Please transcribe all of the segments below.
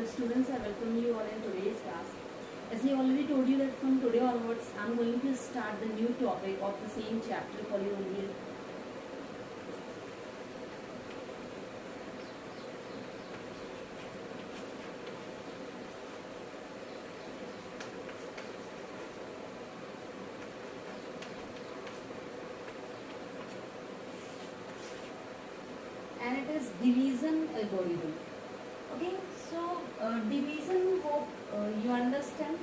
students, I welcome you all in today's class. As I already told you that from today onwards, I am going to start the new topic of the same chapter, polynomial. And it is division algorithm. Okay, so division, hope you understand.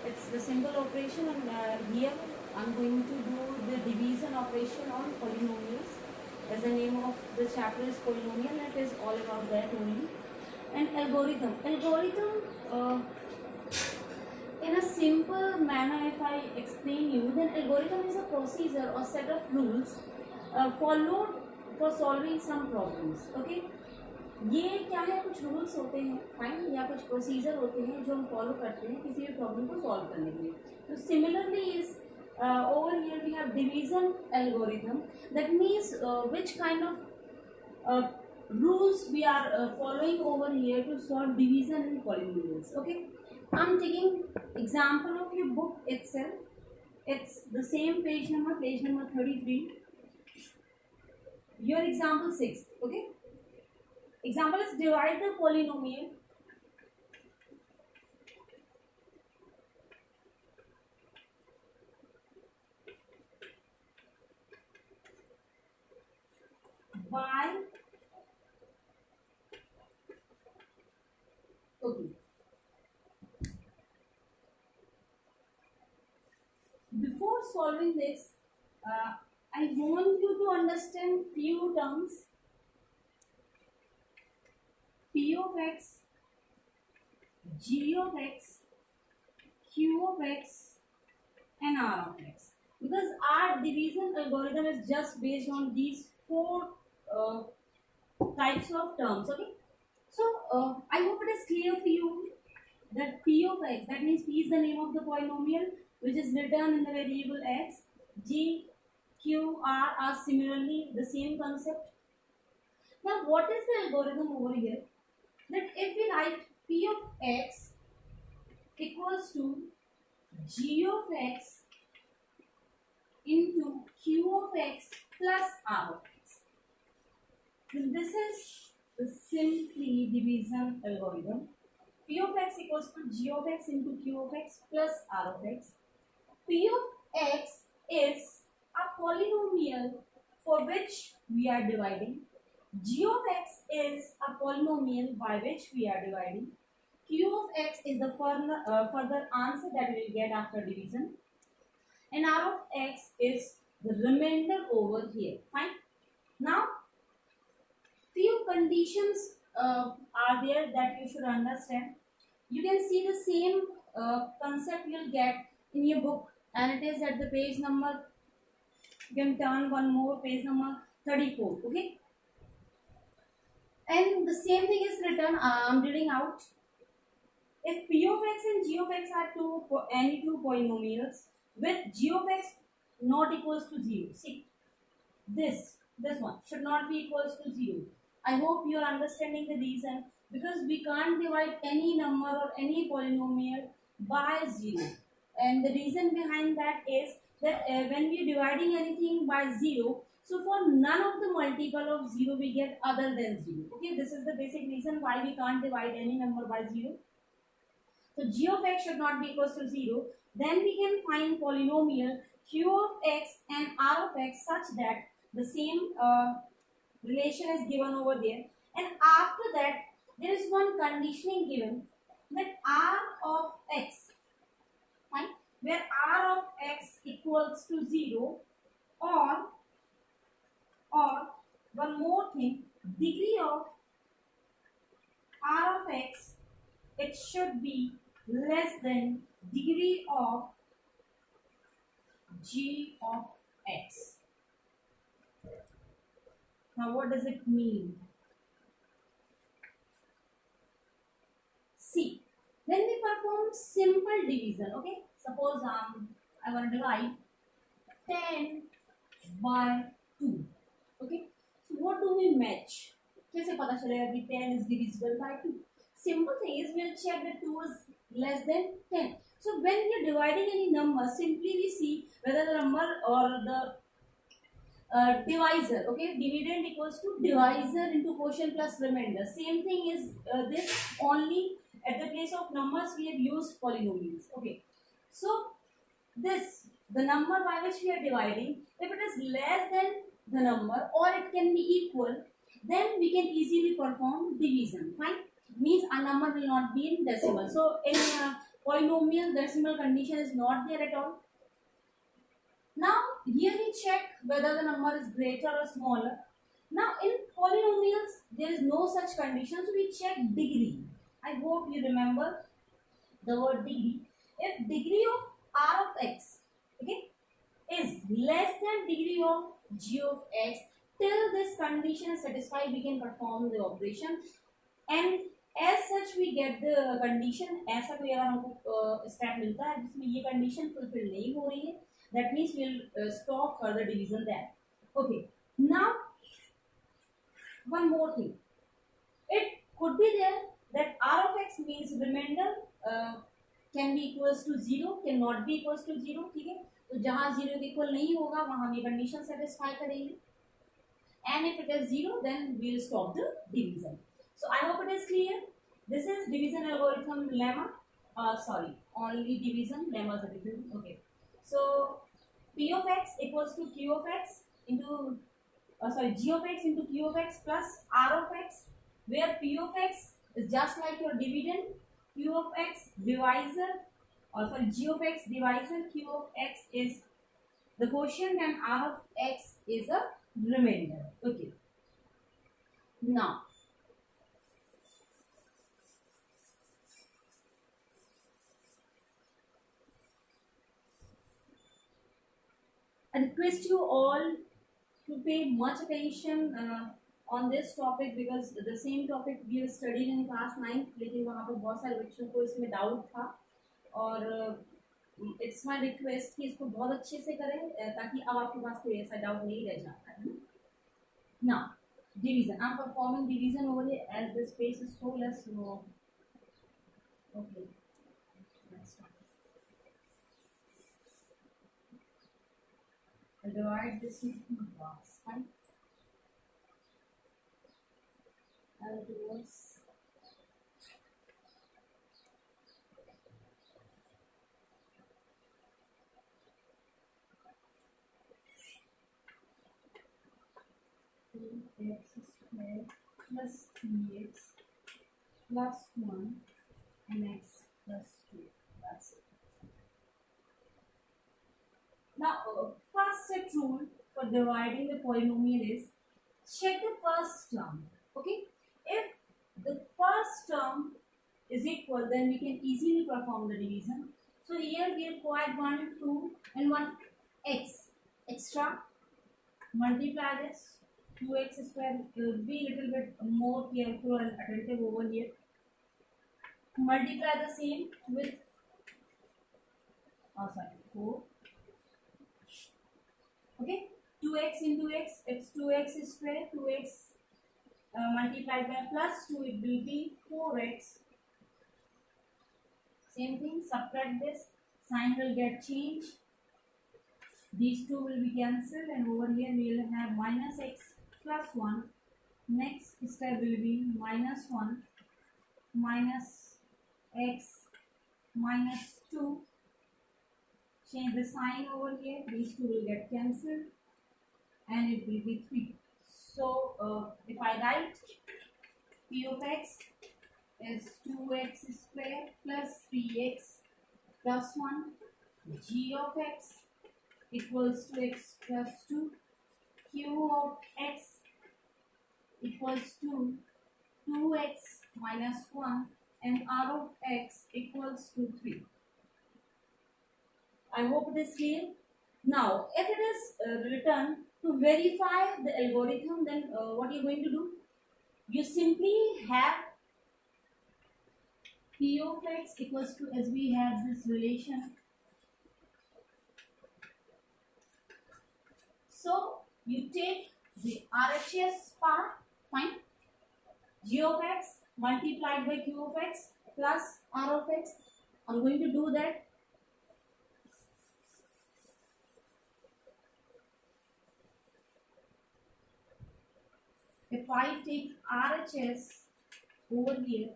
It's the simple operation, and here I'm going to do the division operation on polynomials. As the name of the chapter is polynomial, it is all about that only. And algorithm. In a simple manner, if I explain you, then algorithm is a procedure or set of rules followed for solving some problems. Okay, ये क्या है, कुछ rules होते हैं fine, या कुछ procedure होते हैं जो हम फॉलो करते हैं किसी भी प्रॉब्लम को सॉल्व करने के लिए. तो similarly is over here we have division algorithm. That means which kind of rules we are following over here to solve division in polynomials. Okay, I'm taking example of your book itself. It's the same page number 33. Your example 6. Okay, example is divide the polynomial by, okay, before solving this I want you to understand few terms: p of x, g of x, q of x and r of x, because our division algorithm is just based on these four types of terms. Okay, so I hope it is clear for you that p of x, that means p is the name of the polynomial which is written in the variable x. G, q, r are similarly the same concept. Now what is the algorithm over here? That if we write p of x equals to g of x into q of x plus r of x, then this is the simply division algorithm. P of x equals to g of x into q of x plus r of x. P of x is a polynomial for which we are dividing. G of x is a polynomial by which we are dividing. Q of x is the further answer that we will get after division. And r of x is the remainder over here. Fine. Now, few conditions are there that you should understand. You can see the same concept you will get in your book, and it is at the page number, you can turn one more, page number 34. Okay, and the same thing is written, I'm reading out. If p of x and g of x are any two polynomials with g of x not equals to 0, see, this one should not be equals to 0. I hope you are understanding the reason, because we can't divide any number or any polynomial by 0. And the reason behind that is that when we are dividing anything by 0, so for none of the multiple of 0 we get other than 0. Okay, this is the basic reason why we can't divide any number by 0. So g of x should not be equals to 0. Then we can find polynomial q of x and r of x such that the same relation is given over there. And after that, there is one conditioning given, that r of x, fine, where r of x equals to 0, or one more thing, degree of r of x, it should be less than degree of g of x. Now what does it mean? See, when we perform simple division, okay, suppose I want to divide 10 by 2. Okay, so what do we match? कैसे पता चलेगा कि 10 is divisible by 2? simple thing is we'll check that 2 is less than 10. So when we are dividing any number, simply we see whether the number or the divisor, okay, dividend equals to divisor into quotient plus remainder. Same thing is this, only at the place of numbers we have used polynomials. Okay, so this, the number by which we are dividing, if it is less than the number or it can be equal, then we can easily perform division. Fine, means a number will not be in decimal. So in polynomial, decimal condition is not there at all. Now here we check whether the number is greater or smaller. Now in polynomials there is no such condition, so we check degree. I hope you remember the word degree. If degree of r of x, okay, is less than degree of g of x, till this condition is satisfied we can perform the operation, and as such we get the condition. ऐसा कोई अगर हमको step मिलता है जिसमें ये condition fulfil नहीं हो रही है, that means we'll stop further division there. Okay, now one more thing, it could be there that r of x means remainder can be equals to 0, can not be equals to 0. ठीक है, तो जहां 0 के equal नहीं होगा वहां हम ये कंडीशन सेटिस्फाई करेंगे, and if it is 0 then we'll stop the division. So I hope it is clear. This is division algorithm lemma. Sorry, only division, lemma is a different. Okay, so p of x equals to q of x into g of x into q of x plus r of x, where p of x is just like your dividend, q of x divisor, or sorry, g of x divisor, q of x is the quotient, and r of x is a remainder. Okay, now I request you all to pay much attention on this topic, because the same topic we have studied in class 9, लेकिन वहाँ पर बहुत सारे बच्चों को इसमें doubt था, और इट्स माय रिक्वेस्ट कि इसको बहुत अच्छे से करें ताकि अब आपके पास कोई ऐसा डाउट नहीं रह जाता है ना. Now division, I'm performing division over here as the space is so less. So okay, let's start. I'll divide this into blocks. Fine. I'll do this. X squared plus 3x plus 1 and x plus 2. That's it. Now, first set rule for dividing the polynomial is check the first term. Okay, if the first term is equal, then we can easily perform the division. So here we require 1 and 2 and 1 x extra. Multiply this 2x square. Be little bit more careful and attentive over here. Multiply the same with 4. Okay, 2x into x, it's 2x square, 2x multiplied by plus 2, it will be 4x. Same thing, subtract this, sign will get changed, these two will be cancelled, and over here we will have minus x plus 1. Next step will be minus 1 minus x minus 2. Change the sign over here, these two will get cancelled, and it will be 3. So if I write p of x is 2x square plus 3x plus 1, g of x equals to x plus 2, q of x equals to 2x minus 1, and r of x equals to 3. I hope it is clear. Now, if it is written to verify the algorithm, then what you are going to do? You simply have p of x equals to, as we have this relation. So, you take the RHS part, fine. G of x multiplied by q of x plus r of x. I'm going to do that. If I take RHS over here,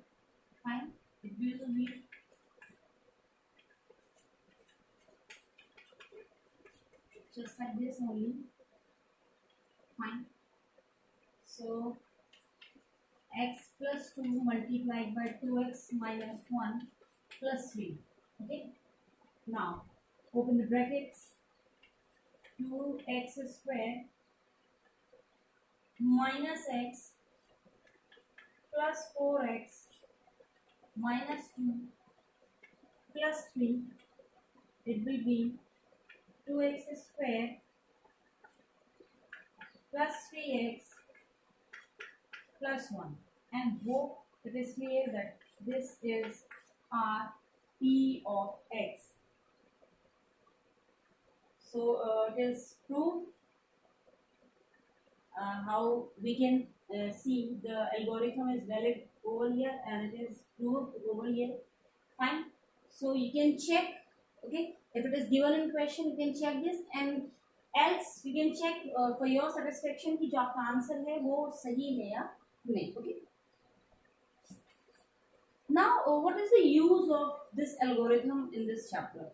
fine, it will be just like this only, fine. So x plus 2 multiplied by 2x minus 1 plus 3. Okay. Now open the brackets. 2x square minus x plus 4x minus 2 plus 3. It will be 2x square plus 3x plus 1. And hope it is clear that this is our p of x. So it is proof how we can see the algorithm is valid over here and it is proved over here. Fine. So you can check, okay, if it is given in question you can check this, and else you can check for your satisfaction कि जो आपका answer है वो सही है या नहीं. Okay. Now what is the use of this algorithm in this chapter?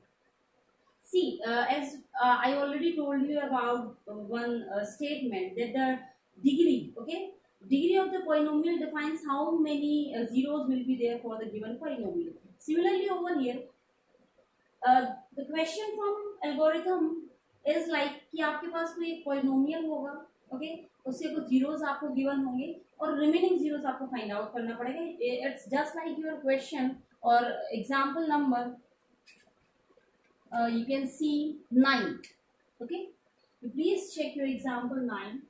See, as I already told you about one statement that the degree, okay, degree of the polynomial defines how many zeros will be there for the given polynomial. Similarly, over here, the question from algorithm is like कि आपके पास कोई एक polynomial होगा, okay, उससे कुछ zeros आपको given होंगे और remaining zeros आपको find out करना पड़ेगा. It's just like your question or example number. You can see 9. Okay, so please check your example 9.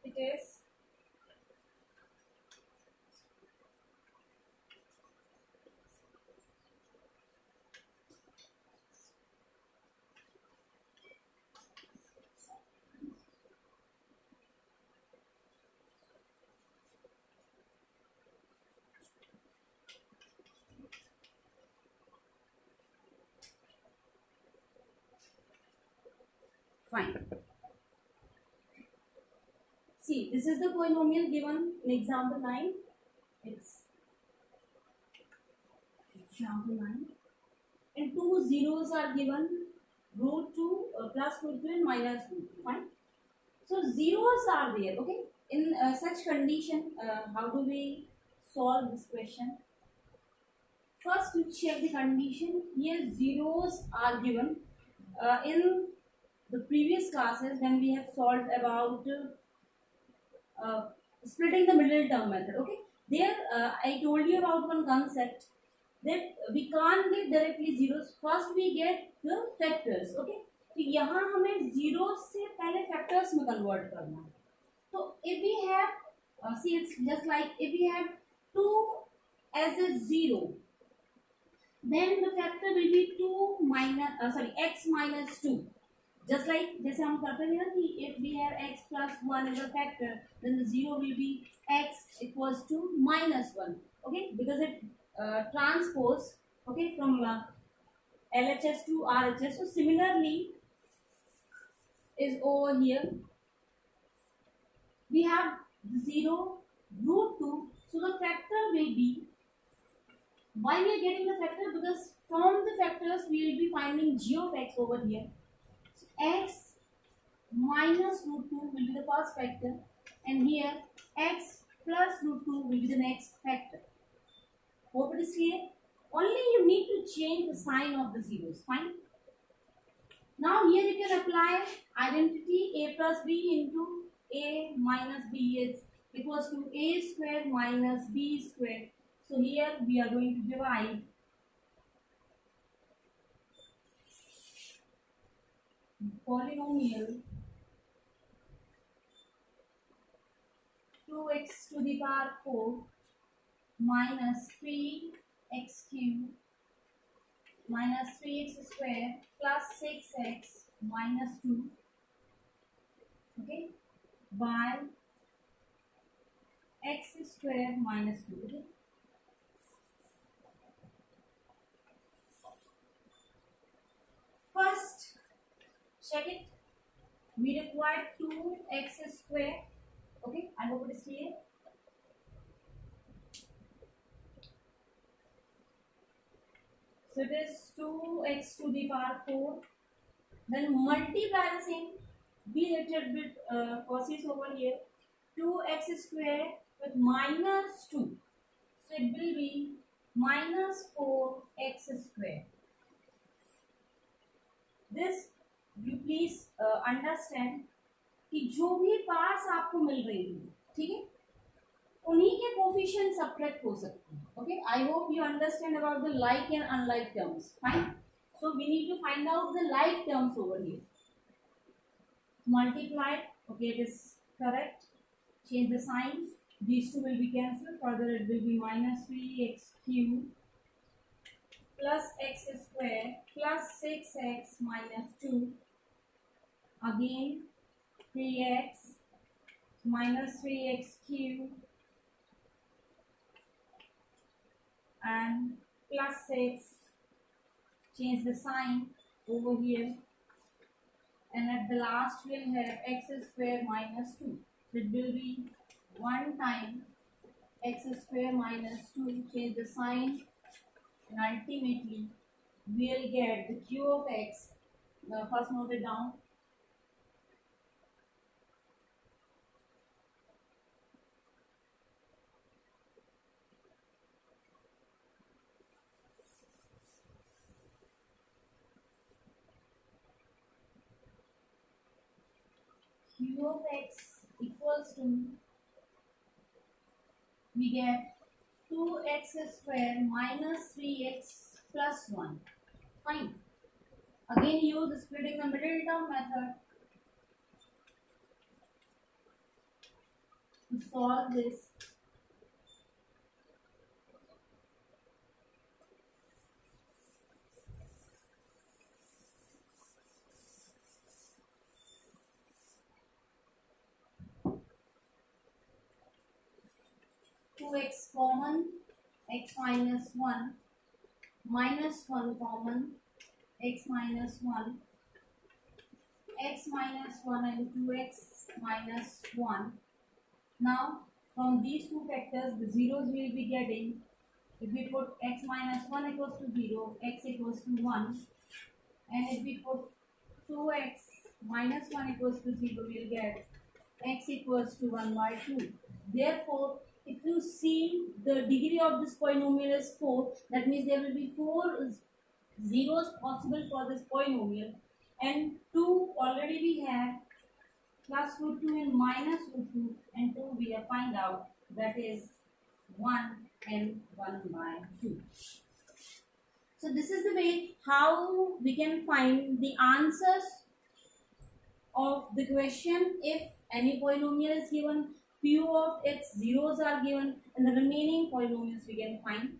It is fine. See, this is the polynomial given in example 9. It's example 9. And two zeros are given, root 2 plus root 2 and minus root 2. Fine. So zeros are there. Okay. In such condition, how do we solve this question? First, we check the condition. Here zeros are given. In the previous classes when we have solved about splitting the middle term method, okay, there I told you about one concept that we can't get directly zeros. First we get the factors. Okay, तो यहाँ हमें zeros से पहले factors में convert करना है. तो if we have see, it's just like if we have 2 as a 0, then the factor will be 2 minus x minus 2. Just like जैसे हम करते थे ना कि if we have x plus 1 as a factor, then the 0 will be x equals to minus 1. Okay, because it transpose, okay, from LHS to RHS. So similarly is over here. We have 0, root 2. So the factor will be, why we are getting the factor? Because from the factors we will be finding g of x over here. X minus root 2 will be the first factor, and here x plus root 2 will be the next factor. Hope it is clear. Only you need to change the sign of the zeros. Fine. Now here you can apply identity a plus b into a minus b is equals to a square minus b square. So here we are going to divide polynomial 2x to the power 4 minus 3x cube minus 3x square plus 6x minus 2, okay, by x square minus 2, okay. First, check it. We require 2x square, okay. I hope it is clear. So it is 2x to the power 4. Then multiply the same. Be little bit cautious over here. 2x square with minus 2. So it will be minus 4x square. This you please understand कि जो भी parts आपको मिल रही है, ठीक है, उन्हीं के कोफिशिएंट सब्ट्रैक्ट हो सकते हैं. Okay, I hope you understand about the like and unlike terms. Fine. So we need to find out the like terms over here. Multiplied, okay, it is correct. Change the sign. These two will be cancelled. Further, it will be minus 3x cube plus x square plus 6x minus 2. Again, 3x minus 3x cube and plus 6. Change the sign over here. And at the last we'll have x square minus 2. So it will be 1 time x square minus 2. Change the sign, and ultimately we'll get the q of x. First note it down. Q of x equals to, we get 2x square minus 3x plus 1. Fine. Again use splitting the middle term method to solve this. X common, x minus 1, minus 1 common, x minus 1, x minus 1 and 2x minus 1. Now from these two factors the zeros we will be getting. If we put x minus 1 equals to 0, x equals to 1, and if we put 2x minus 1 equals to 0, we will get x equals to 1 by 2. Therefore, if you see the degree of this polynomial is 4, that means there will be 4 zeros possible for this polynomial, and 2 already we have, plus root 2 and minus root 2, and 2 we have find out, that is 1 and 1 by 2. So this is the way how we can find the answers of the question if any polynomial is given, few of its zeros are given, and the remaining polynomials we can find.